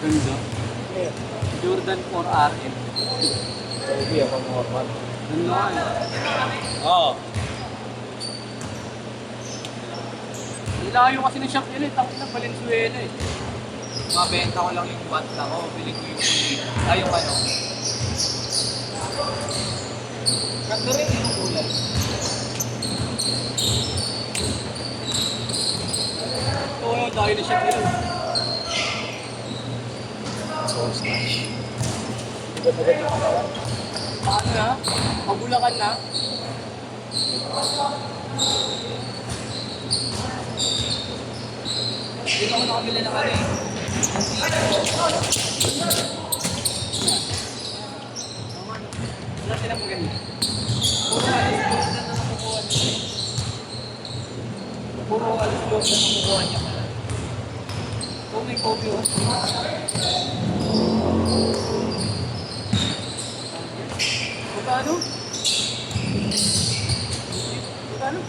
Ganda. Jordan 4 RM. Hindi ako normal. Ganda nga eh. Oo. Nilayo kasi ng shop yun eh. Tapos ng Valenzuela eh. Mabenta ko lang yung bat na ko. Bili ko yung ay yung ano. Ganda rin yung kulay. Ito yung dahil ng shop yun. So slash. Paano na? Pagulakan na. Hindi ako nakabili ng ano eh. Wala silang maganda. Puro alis doon na nakukuha niya. Kung may copy o. Magkano? Magkano?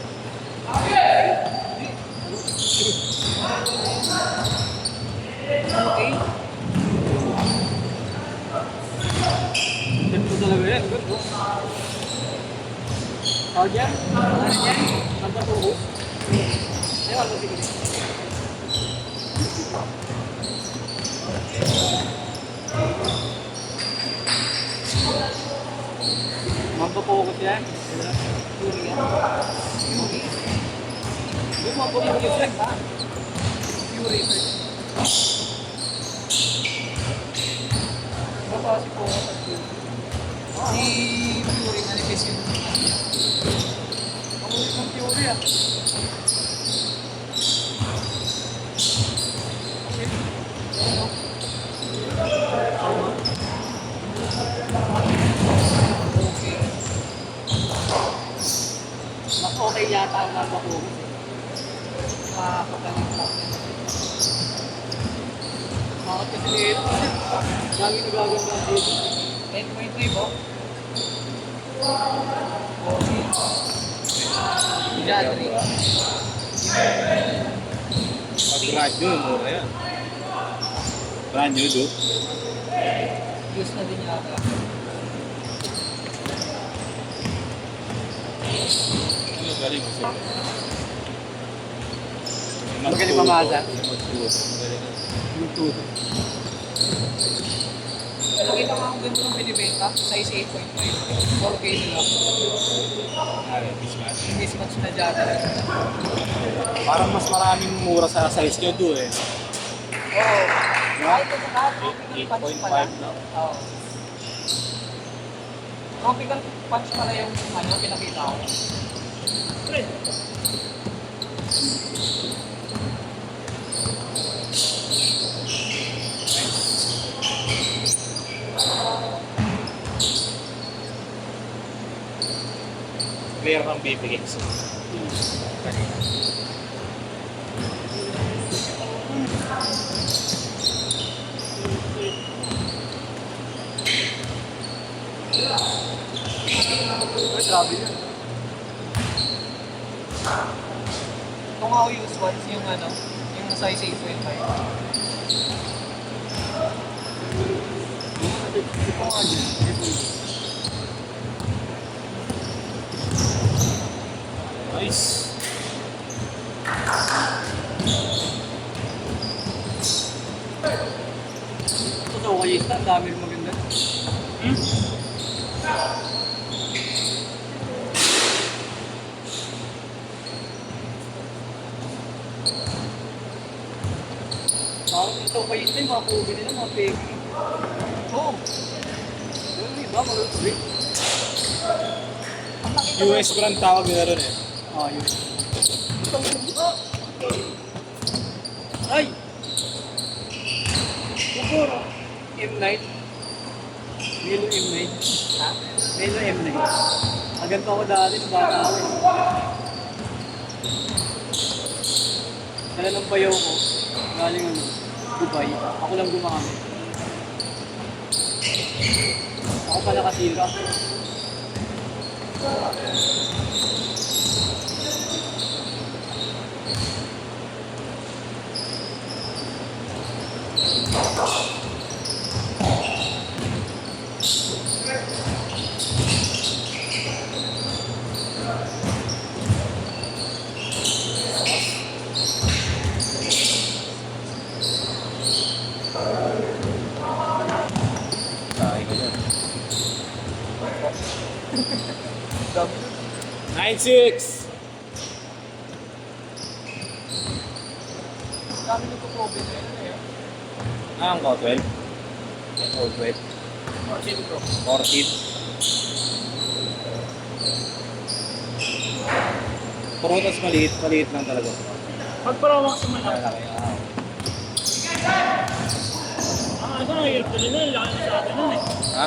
Okay. Ganito talaga yan. Ganito. Tawag yan? Ano yan? Nagpatuho? Ay, wala. Sige. Magpapokus yan. Puri yan. Yung magpapokus yan. Puri ito. Kapasi po ako sa Puri. Si Puri manifest yun. Ang ulit ng theory ah. Okay. Mas okay yata ang magpapokus eh. Makakapalit lang. Bakit kasi nito? Dami nagaganda dito. 10.5 po. Okay. Diyan, Rick. Pag brand new, mura yan. Brand new, dude. Use na din yata. Ano galing mo siya? Magaling mamasa. Magaling. Yung tuto. Nakita ko ang ganito ng binibenta, size 8.5. 4K nila. Ano, mismatch. Mismatch na dyan. Parang mas maraming mura sa size nyo doon eh. Oo. Kahit ito lahat, tropical punch pala. 8.5 na. Oo. Tropical punch pala yung ano, pinakita ko. Clear ng bibigay sa kanina. Ay, grabe yun. Kung ako use once yung ano, yung size 8.5. Ito nga dyan. Nice. Ito sa Okayista, ang dami rin maganda. Bakit ito Okayista yung mga kubi nila, mga pegi. Oo. Yung iba, malutuloy. US brand tawag nila ron eh. Ah, yun. Ay! Siguro. M9. Milo M9. Ha? Milo M9. Aganto ako dati sa bata ako eh. Dala ng bayaw ko. Galing ano, Dubai. Ako lang gumamit. Ako pala kasira. Dami. 9-6. Dami nito problem na yun. Ah, ang 12. Oh, 12. Oh, sino to? 14. Prutas maliit, maliit lang talaga. Magparawak sa malaki. Malaki. Ito na, hirap na nila. Laki na sa atin nun eh. Ha?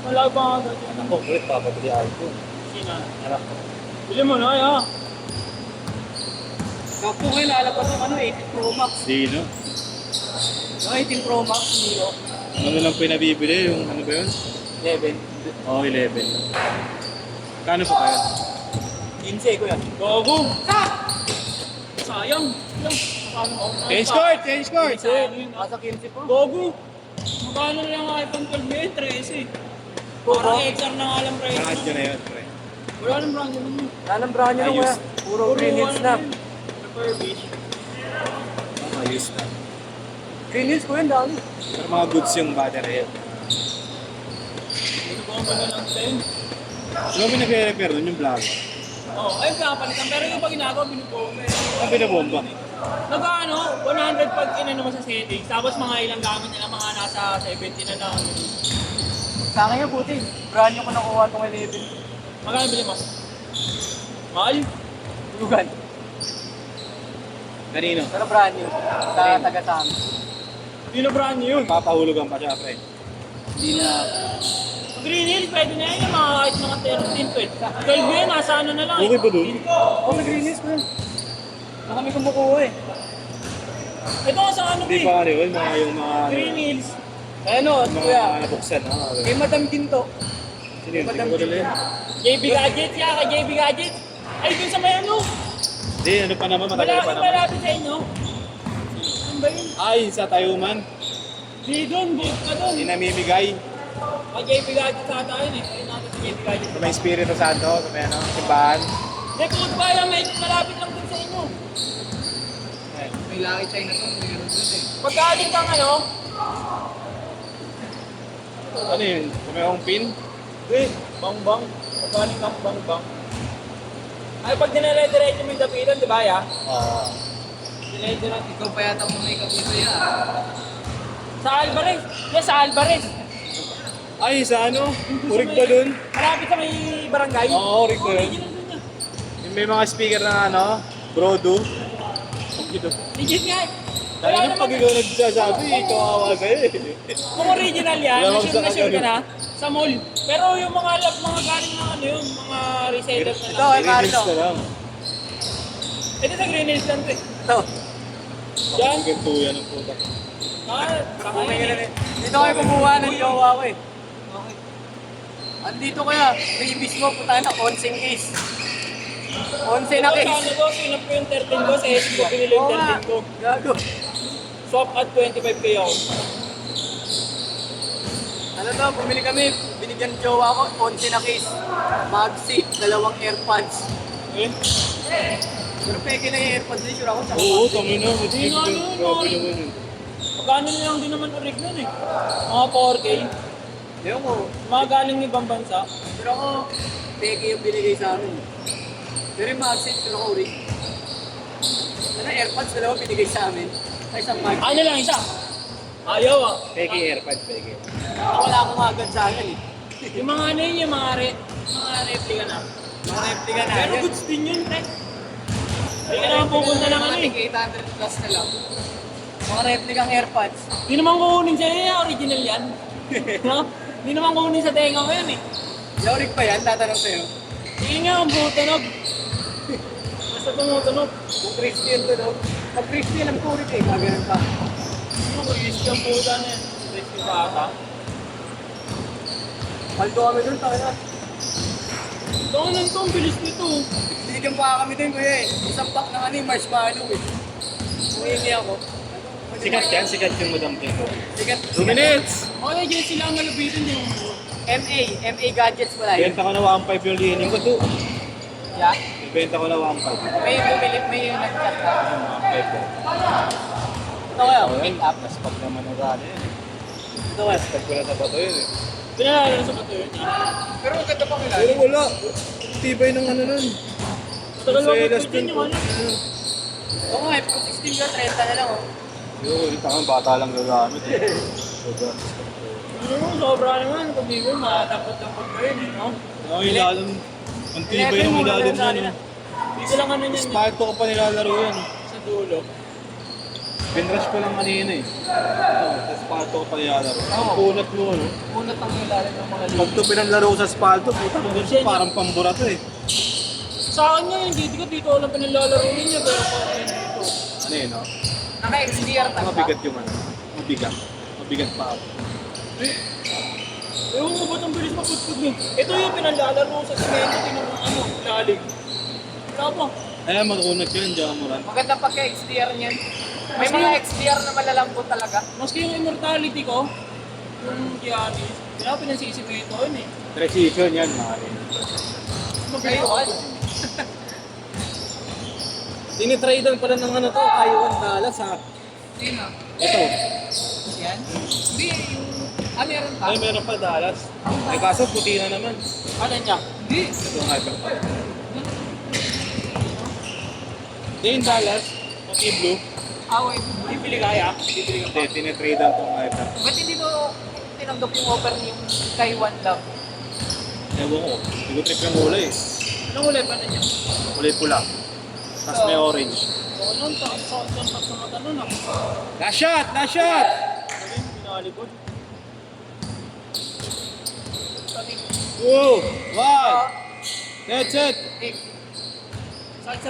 Malaki pa nga dati. Ako, wait, papabili ako ito. Sina. Anak ko. Bili mo na, ay ha. Naku ngayon, lalabas yung ano, 18 Pro Max. Sino? Yung 18 Pro Max, Neo. Ano lang pinabibili? Yung ano ba yun? 11. Oh, 11. Kano pa kaya? 15 ko yan. Gogo! Sayang. Lang. Paano ako? Change court! Change court! Sayang yun. Nasa 15 po. Gogo! Magkano na lang ang iPhone 12 ngayon? 13. Parang XR na nga lang price. Bakit yun na yun, pre? Wala nang brand yun. Anong brand nyo Ayos. kuya? Puro green hills na. Refurbished. Ayos na. Green hills ko yun, dami. Pero mga goods yung battery yan. Ito po ang baga lang sa'yo. Ano ba nag-repair doon yung vlog? Oo, ay pinapalitan. Pero yung pag ginagawa, binubomba. Ang pinabomba? Nag-ano, 100 pag inano mo sa settings. Tapos mga ilang gamit nila, mga nasa 70 na lang. Sa akin yung buti. Brand nyo ko nakuha itong 11. Magkano bili mo? Mahal? Lugan. Kanino? Pero brand nyo. Sa taga-tami. Hindi na brand new yun. Papahulugan pa siya, pre. Hindi na. Green Hills, pwede na yun yung mga kahit mga 13, 12. 12 yun, nasa ano na lang. Okay ba dun? Oh, may green hills ko yun. Na kami kumukuha eh. Ito nga sa ano Hindi eh. pa ano yun, mga yung mga... Green Hills. Ano, Mga kuya. nabuksan, ha? Kay Madam Ginto. Sino yun? Tingnan ko nila yun. JB Gadgets, ya kay JB Gadgets. Ay, dun sa may ano. Hindi, ano pa naman, matagal pa naman. Malapit sa inyo. Ano ba yun? Ay, sa Tayuman. Di doon, buot ka doon. Inamimigay. Kay JB Gadgets ata yun eh. Ayun natin sa JB Gadgets. Sa may Espiritu Santo, sa may ano, simbahan. Hindi, food ba yan? May malapit lang dun sa inyo. May Lucky China to. May ganun dun eh. Pagkaaling kang ano, Ano yun? Sa may home pin? wait, bang-bang. Pagkaaling kang bang-bang. Ay, pag dinala-diretso mo yung dapitan, di ba ya? Oo. Dinala-diretso. Ikaw pa yata mo may kapito yan. Sa Alvarez. Yes, sa Alvarez. Ay, sa ano? Urig ba dun? Malapit sa may barangay. Oo, urig ba yun? Original dun yan. Yung may mga speaker na ano, Brodo. Legit nga. Dahil Wala yung naman. pag ikaw nagsasabi, kawawa sa'yo eh. Kung original yan, Wala akong na sure ka saka na, sa mall. Pero yung mga galing na ano yun, mga resellers na Ito, lang. ay Carlo. Release na lang. Ito sa Green Hills lang to eh. Ito. Diyan. Ganito yan ang puta. Kung may ganun eh. Dito kayo kumuha ng jowa ko eh. Okay. Andito kaya, babies mo, puta na, 11 case. 11 na Ito, case. sa ano ko, sinap ko yung 13 ko, sa SB ko, pinili yung Oo nga. 13 ko. Gago. Swap at 25k ako. Ano to, bumili kami, binigyan ng jowa ko, 11 na case. Magsi, 2 AirPods. Eh? Pero peke na yung AirPods din, sure ako. Tsaka Oo, Magsi. tama na. Hindi nga ano, Grabe naman yun. Magkano na lang din naman orig nun eh. Mga 4k. Ewan ko, Mga galing ibang bansa. sure ako, peke yung binigay sa amin. Pero yung Magsi, sure ako rin. Ano, AirPods, 2 binigay sa amin. Ay, isang Magsi. Ano lang isa? Ayaw ah. Peke AirPods, peke. Wala akong agad sa akin eh. Yung mga ano yun, yung mga replica na. Mga replica na. Pero yan. goods din yun, pre. Hindi ka naman pupunta ng ano eh. 800 plus na lang. Mga replica AirPods. Hindi naman kukunin sa'yo yan, original yan. No? Hindi naman kukunin sa tenga ko yan eh. Yaurig pa yan, tatanong sa'yo. Sige nga, ang butunog. Basta tumutunog. Kung Christian to, no? Pag Christian ang kurit eh, kaganan pa. Ano ko, risk ang puta na yan. Risk yung bata. Paldo kami dun, tayo na. Ito nga lang ito, ang bilis nito. Binigyan pa kami dun, kuya eh. Isang pack ng ano yung marshmallow eh. Umiingi ako. Sikat yan, sikat yung Madam Pinto. Sikat. 2 minutes! Okay, dyan sila ang malubitin din. MA Gadgets wala yun. Benta ko na 1.5 yung lining ko to. Yeah. Benta ko na 1.5. May bumili, may nag-chat ka. 1.5 ko. Ito kaya, Oh, pick up. Tapos pag naman ang rally yan. Ito kaya. Pag wala sa bato yun eh. Pinalala na sa bato yun. Pero ang ganda pa kilala. Pero wala. Tibay ng ano nun. Tagal lang Venezuela ito din yung ano. Oo nga, kung 16 ka, 30 na lang oh. Yun, tangang bata lang gagamit eh. Sobra. Ano, sobra naman. Kung di mo, matapot-tapot ko yun, no? Ang ilalim. Ang tibay ng ilalim na no. Dito lang ano niyan, Spalto ko pa nilalaro yan. sa dulo. Pinrush ko lang kanina eh. Sa spalto ko pa nilalaro. Ang Oo. kunat mo no. Unat ang ilalim ng mga Pag ito pinanlaro ko sa spalto, puta mo dito parang pambura to eh. Sa akin nga yung dito ko lang pinalalaro ninyo, pero parang yun dito. Ano yun no? Naka-XDR tag ba? Mabigat yung ano. Mabigat. Mabigat pa ako. Ewan ko ba't ang bilis maputpud mo? Ito yung pinalalaro ko sa semento, tinanong ano, lalim. Wala pa. Ay, makunat yun, Jamuran. Maganda pagka-XDR niyan. May mga XDR na malalambot talaga. Maski yung immortality ko, yung Giannis, wala pinansisimento yun eh. Precision yan, mare. Kayuan. Tinitradean pala ng ano to, Iowan Dallas ha. Sino? Ito. Yan? Hindi, yung... Ah, meron pa? Ay, meron pa Dallas. Ay, kaso puti na naman. Ano niya? Hindi. Ito nga ito. Hindi yung Dallas, puti blue. Ah, wait. Bibili kaya? Bibili ka pa. Hindi, tinitradean tong iPad. Ba't hindi mo tinanggap yung offer ni yung Taiwan lang? Ewan ko, hindi ko trip yung kulay eh. Anong ulay pa na niya? Kulay pula. Tapos may orange. Oo, nung sa mata nun ah. Last shot! Last shot! Ayun, pinalikod. Sabi, Woo! One! Set, set! eh, sakit sa